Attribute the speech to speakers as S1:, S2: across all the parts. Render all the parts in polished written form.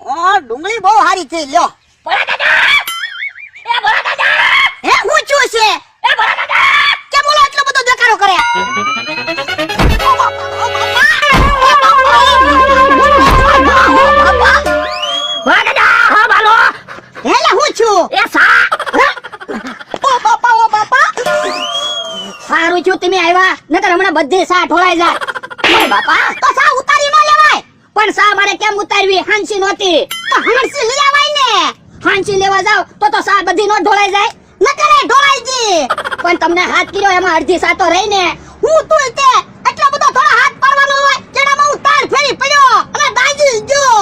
S1: ડુંગળી બહુ સારી છે લ્યો.
S2: ભોળા દાદા એ ભોળા દાદા
S1: હે હું છું છે
S2: એ ભોળા દાદા
S1: કે બોલો એટલો બધો દેખાડો કરે.
S2: ભોળા દાદા હા બાલો
S1: હેલા હું છું
S2: એ સા
S1: ઓ બાપા
S2: સારું છું તમે આવ્યા નકર હમણાં બધી સા ઢોળાઈ જાય. ઓય બાપા
S1: તો સા ઉતારી ન લેવાય.
S2: પણ સા મારે કેમ ઉતારવી હાંસી નહોતી.
S1: તો હણસી લઈ આવાય ને.
S2: હાંસી લેવા જાવ તો સા બધી નો ઢોળાઈ જાય.
S1: ન કરે ઢોળાઈ જી.
S2: પણ તમને હાથ કર્યો એમાં અડધી સા તો રહી ને.
S1: હું તું તે એટલો બધો થોડા હાથ પાડવાનો હોય જેનામાં હું તાર ફેરી પડ્યો અને દાજી ગયો.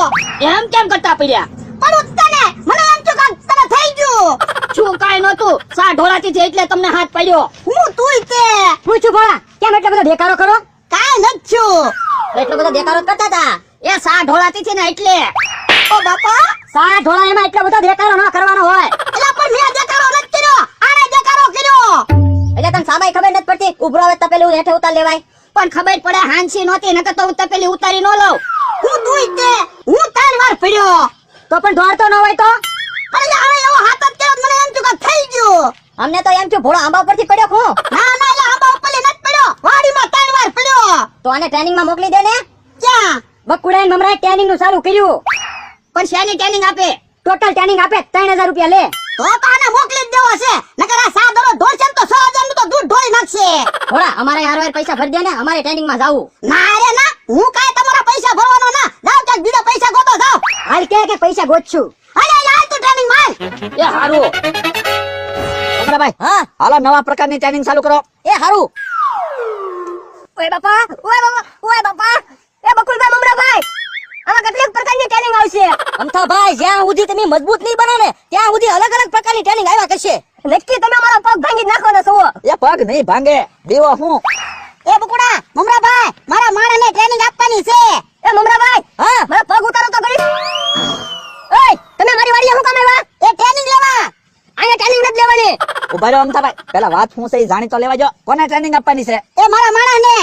S2: એમ કેમ કરતા પડ્યા
S1: પણ ઉત્તને મને એમ થયું કે તને થઈ ગયું.
S2: શું કાઈ નહોતું સા ઢોળાતી હતી એટલે તમને હાથ પડ્યો.
S1: હું તું તે
S2: હું છું ભોળા કેમ એટલો બધો દેખાડો કરો.
S1: કાઈ ન છું.
S2: એટલો બધો દેખાડો કરતા હતા એ સા ઢોળાતી હતી ને એટલે.
S1: ઓ બાપા
S2: સા ઢોળા એમાં એટલો બધો દેખાડો ન કરવાનો હોય.
S1: એલા પણ મેં દેખાડો નથી કર્યો આને દેખાડો કર્યો.
S2: એટલે તને સામાય ખબર નથી પડતી ઉભરો આવે તપેલું હેઠે ઉતાર લેવાય. પણ ખબર પડે હાંસી નહોતી નકર તો હું તપેલી ઉતારી ન લઉં.
S1: હું તું તે હું ત્રણ વાર પડ્યો.
S2: તો પણ દોડતો ન હોય તો
S1: અરે આને એવો હાથ જ કર્યો મને એમ થયું કે થઈ ગયું.
S2: અમને તો એમ થયું ભોળો આંબા પરથી પડ્યો હું.
S1: ના ના એલા આંબા ઉપર નથી પડ્યો વાડીમાં ત્રણ વાર પડ્યો.
S2: તો આને ટ્રેનિંગ માં મોકલી દે ને.
S1: ક્યાં
S2: બકુડા મમરા ટ્રેનિંગ નું ચાલુ કર્યું. પણ શેની ટ્રેનિંગ આપે ટોટલ ટ્રેનિંગ આપે 3000 રૂપિયા લે.
S1: તો આને મોકલી જ દેવો છે નકર આ સા દરો ઢોળશે ને તો 6000 નું તો દૂધ ઢોળી નાખશે.
S2: ભોળા અમારે હારવાર પૈસા ભરી દે ને અમારે ટ્રેનિંગ માં જાવું.
S1: ના રે ના હું કાઈ તમારા પૈસા ભરવાનો ના. જાવ ક્યાંક બીજા પૈસા ગોતો જાવ.
S2: હાલ કે પૈસા ગોતશું.
S1: અરે યાર તું ટ્રેનિંગ માં
S2: એ હારું
S3: ભાઈ
S2: હા
S3: હાલો નવા પ્રકારની ટ્રેનિંગ ચાલુ કરો.
S2: એ હારું. ઓય બાપા ઓય બાપા એ બકુલભાઈ મમરાભાઈ આમાં કેટલીક પ્રકારની ટ્રેનિંગ આવશે. અમથાભાઈ જ્યાં સુધી તમે મજબૂત નહીં બનો ને ત્યાં સુધી અલગ અલગ પ્રકારની ટ્રેનિંગ આવ્યા કરશે. નક્કી તમે મારો પગ ભાંગી નાખવાના છો.
S3: એ પગ નહીં ભાંગે દેવો હું.
S1: એ બકુડા મમરાભાઈ મારા માણસને ટ્રેનિંગ આપવાની છે.
S2: એ મમરાભાઈ
S3: હા
S2: મારા પગ ઉતારો તો કરી. ઓય તમે મારી વાડીએ શું કામ આવ્યા?
S1: એ ટ્રેનિંગ લેવા.
S2: અહીંયા ટ્રેનિંગ નથી લેવાની.
S3: ઉભા રહો અમથાભાઈ પેલા વાત હું છે ઈ જાણી તો લેવા જો. કોને ટ્રેનિંગ આપવાની છે?
S1: એ મારા માણસને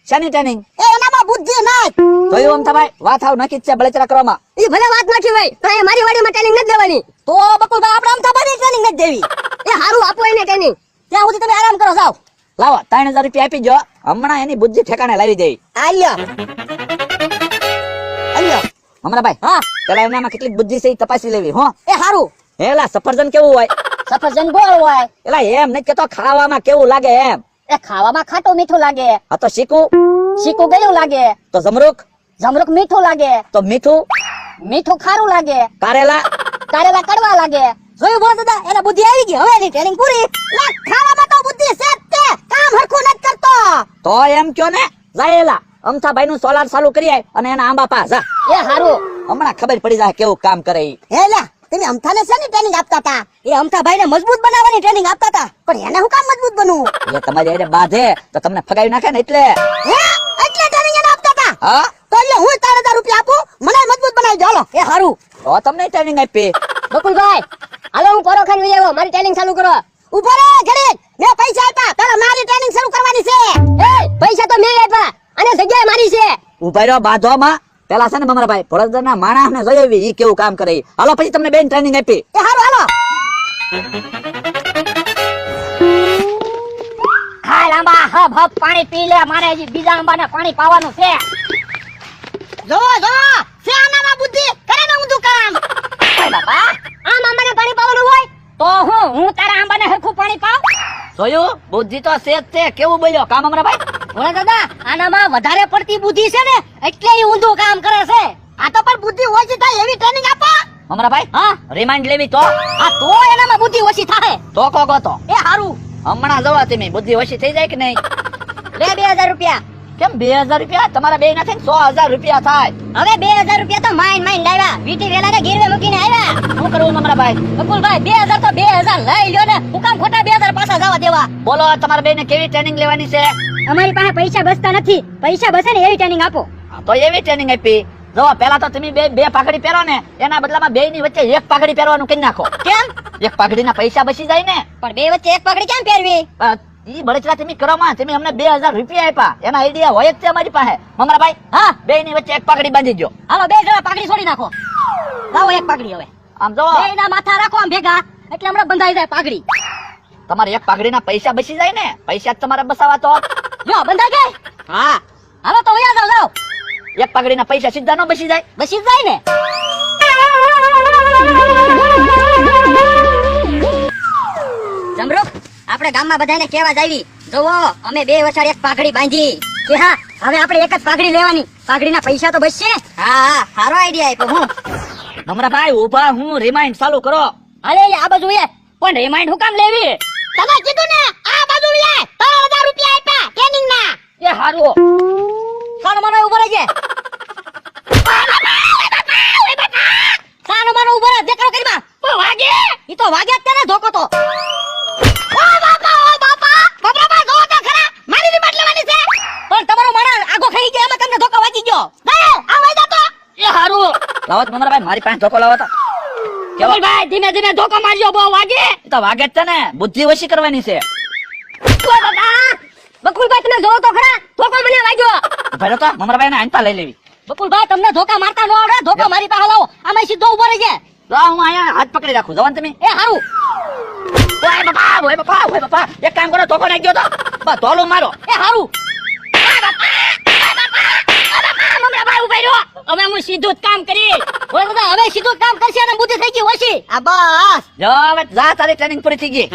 S3: શાની ટ્રેનિંગ?
S1: એ એનામાં બુદ્ધિ નથી.
S3: જોયું અમથાભાઈ વાત હાવ નક્કી જ છે બળતરા કરવામાં.
S2: એ ભલે વાત નાખી હોય તો અહીંયા મારી વાડીમાં ટ્રેનિંગ નથી દેવાની.
S3: તો બકુલભાઈ આપણે અમથાભાઈ ટ્રેનિંગ નથી દેવી.
S2: એ હારું આપો એને ટ્રેનિંગ.
S3: ત્યાં સુધી તમે આરામ કરો જાવ. લાવો 3000 રૂપિયા આપી જો હમણાં એની બુદ્ધિ ઠેકાણે લાવી દેવી.
S1: આલ્યો આલ્યો
S3: અમરાભાઈ
S2: હા
S3: પેલા એનામાં કેટલી બુદ્ધિ છે ઈ તપાસી લેવી હો.
S2: એ હારું.
S3: એલા સફરજન કેવું હોય?
S2: સફરજન ગોળ હોય.
S3: એલા એમ નહીં કેતો ખાવામાં કેવું લાગે એમ.
S2: એ ખાવામાં ખાટું મીઠું લાગે.
S3: આ તો શીકું.
S2: શીકું ગળ્યું લાગે.
S3: તો જમરૂક.
S2: જમરૂક મીઠું લાગે.
S3: તો મીઠું.
S2: મીઠું ખારું લાગે.
S3: કારેલા.
S2: કારેલા કડવા લાગે. જોયું બોલ દાદા એને બુદ્ધિ આવી ગઈ. હવે એની ટ્રેનિંગ પૂરી.
S1: લે ખાવામાં તો બુદ્ધિ છે જ તે કામ હરખું નથી કરતો.
S3: તો એમ કયો ને જાયેલા અમથાભાઈ નું સોલાર ચાલુ કરી આય અને એના આંબા પા જા.
S2: એ હારું.
S3: હમણાં ખબર પડી જાય કેવું કામ કરે ઈ.
S1: હે લે તમે અમથાને શેની ટ્રેનિંગ આપતા હતા?
S2: એ અમથાભાઈ ને મજબૂત બનાવવાની ટ્રેનિંગ આપતા હતા.
S1: પણ એને હું કામ મજબૂત બનવું?
S3: એટલે તમારી હારે બાંધે તો તમને ફગાવી નાખે ને એટલે.
S1: હે એટલે ટ્રેનિંગ એને આપતા હતા?
S3: હા
S1: તો એટલે હું 3000 રૂપિયા આપું મને મજબૂત બનાવી દો. હાલો
S2: એ હારું.
S3: તો તમને ટ્રેનિંગ આપી.
S2: બકુલભાઈ હાલો હું પોરો ખાઈને વઈ આવ્યો. મારી ટ્રેનિંગ ચાલુ કરો.
S1: ઉભો રે ઘડીક મેં પૈસા આપ્યા પેલા મારી ટ્રેનિંગ શરૂ કરવાની છે.
S2: એ પૈસા તો મેં આપ્યા અને જગ્યાએ મારી છે.
S3: ઉભા રહ્યો બાંધવામાં પેલા છે ને મમરાભાઈ ભોળાદાદા માણસ ને જોઈ ઈ કેવું કામ કરે ઈ. હાલો પછી તમને બેન ટ્રેનિંગ આપી.
S1: એ હાલો હાલો
S2: હાલ આંબા હબ હબ પાણી પી લે. મારે હજી બીજા આંબાને પાણી પાવાનું છે.
S1: જો જો છે આનામાં બુદ્ધિ કરે ને ઊંધું કામ.
S2: ઓય બાપા આમ આંબાને પાણી પાવાનું હોય તો હું તારા આંબાને હરખું પાણી પાવ.
S3: જોયું બુદ્ધિ તો છે જ તે. કેવું બોલ્યો કામ અમરાભાઈ?
S2: ભોળા દાદા આનામાં વધારે પડતી બુદ્ધિ છે ને એટલે ઈ ઊંધું કામ કરે છે.
S1: આ તો પણ બુદ્ધિ ઓછી થાય એવી ટ્રેનિંગ આપો.
S3: અમરાભાઈ
S2: હા
S3: રિમાઇન્ડ લેવી તો
S2: આ તો એનામાં બુદ્ધિ ઓછી થાય.
S3: તો કોકો તો
S2: એ હારું.
S3: હમણાં જોવા તમે બુદ્ધિ ઓછી થઈ જાય કે નહીં?
S2: લે 2000 રૂપિયા.
S3: કેમ 2000 રૂપિયા? તમારા બે ના થઈને 6000 રૂપિયા થાય.
S2: હવે 2000 રૂપિયા તો માઈન લાવ્યા. વીટી વેલાને ગીરવે મૂકીને આવ્યા.
S3: શું કરવું અમરાભાઈ?
S2: બકુલભાઈ 2000 તો 2000 લઈ લ્યો ને. હું કામ ખોટા 2000 પાછા જવા દેવા?
S3: બોલો તમારા બે ને કેવી ટ્રેનિંગ લેવાની છે?
S2: અમારી પાસે પૈસા બચતા નથી. પૈસા બચે ને એવી ટ્રેનિંગ આપો.
S3: તો એવી ટ્રેનિંગ આપી. જો પેલા તો તમે બે પાઘડી પહેરો ને એના બદલામાં બે ની વચ્ચે એક પાઘડી પહેરવાનું કરી નાખો.
S2: કેમ?
S3: એક પાઘડીના પૈસા બચી જાય ને.
S2: પણ બે વચ્ચે એક પગડી કેમ પહેરવી?
S3: ઈ બળતરા તમે કરો માં. તમે અમને 2000 રૂપિયા આપ્યા એના આઈડિયા હોય જ છે અમારી પાસે. મમરાભાઈ
S2: હા
S3: બે ની વચ્ચે એક પાઘડી બાંધી દો.
S2: હાલો બે જણા પાઘડી છોડી નાખો. લાવો એક પાઘડી હવે
S3: આમ જો
S2: બેયના માથા રાખો આમ ભેગા એટલે હમણાં બંધાઈ જાય પાઘડી.
S3: તમારે એક પાઘડીના પૈસા બચી જાય ને, પૈસા જ તમારે બસાવા તો.
S2: જો બંધાઈ ગઈ.
S3: હા,
S2: હાલો તો વયા જાવ જાવ.
S3: એક પાઘડીના પૈસા સીધા ન બચી જાય.
S2: બસી જ જાય ને. જમરૂક આપણે ગામમાં બધાને કેવા જાવી જોવો અમે બે વછાડ એક પાઘડી બાંધી કે હા હવે આપણે એક જ પાઘડી લેવાની, પાઘડીના પૈસા તો બચશે. હા હા સારો આઈડિયા આપ્યો. હું
S3: ભમરાભાઈ ઉભા, હું રિમાઇન્ડ ચાલુ કરો.
S2: હાલે આ બાજુ એ પણ રિમાઇન્ડ હું કામ લેવી?
S1: તમે કીધું ને આ બાજુ લે 3000 રૂપિયા આપ્યા ટ્રેનિંગ ના.
S3: એ હારું.
S2: સાનો માનો ઉભો રહેજે. સાનો માનો ઉભો રહે દેખાડો કરીમાં.
S1: વાગે
S2: ઈ તો વાગ્યા જ તેને ધોકો તો.
S1: ઓ બાપા બબરાબા જો તો ખરા મારી રિમોટ લેવાની છે.
S2: પણ તમારો માણસ આગો ખાઈ ગયો એમાં તમને ધોકો વાગી ગયો.
S1: દે આ વઈ જા તો.
S3: એ હારું. લાવો તો ભમરાભાઈ, મારી પાસે ધોકો લાવો તો. કેવો?
S2: ભાઈ ધીમે ધીમે ધોકો મારજો બહુ વાગે.
S3: એ તો વાગે જ છે ને, બુદ્ધિ ઓછી કરવાની છે.
S2: ઓ બાબા બકુલભાઈ તમે જોવો તો ખરા ધોકો મને વાગ્યો.
S3: ભલે તો ભમરાભાઈ ને આંટા લઈ લેવી.
S2: બકુલભાઈ તમને ધોકા મારતા ન આવડે, ધોકો મારી પાસે લાવો આમાં સીધો ઉભો રહેજે.
S3: તો હું અહીંયા હાથ પકડી રાખું, જવાન તમે.
S2: એ હારું.
S3: ઓય બાપા, એક કામ કરો, ધોકો નાખી દો તો. બસ ધોલું મારો.
S2: એ હારું. મમરાભાઈ ઉભા રહ્યો. હવે હું સીધું જ કામ કરીશ. ઓય બધા હવે સીધું જ કામ કરશે અને બુદ્ધિ થઈ ગઈ ઓછી. આ બસ.
S3: જો હવે જા, તારી ટ્રેનિંગ પૂરી થઈ ગઈ.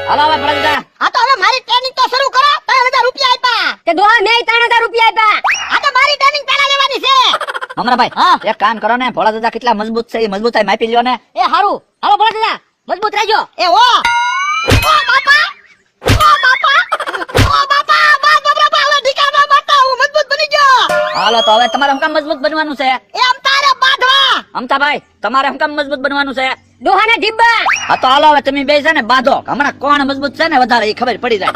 S3: હાલો હવે ભરત જા.
S1: આ તો હવે મારી ટ્રેનિંગ તો શરૂ કરો. 3000 રૂપિયા આપ્યા.
S2: તે દોહા મેં 3000 રૂપિયા આપ્યા.
S1: આ તો મારી ટ્રેનિંગ પહેલા લેવાની છે.
S3: ભમરાભાઈ,
S2: હા.
S3: એક કામ કરો ને, ભોળા દાદા કેટલા મજબૂત છે એ મજબૂતાઈ માપી લ્યો ને.
S2: એ હારું. હાલો બોલો દાદા મજબૂત રહેજો.
S1: એ ઓ બાપા બસ બબરાબા હવે ઢીકા ના મારતા, હું મજબૂત બની ગયો.
S3: હાલો તો હવે તમારે હું કામ મજબૂત બનવાનું છે?
S1: એમ તારે બાંધવા.
S3: અમતાભાઈ, તમારે હું કામ મજબૂત બનવાનું છે?
S2: દોહાને ઢીબ્બા.
S3: હા તો હાલો હવે તમે બે છે ને બાંધો, હમણાં કોણ મજબૂત છે ને વધારે એ ખબર પડી જાય.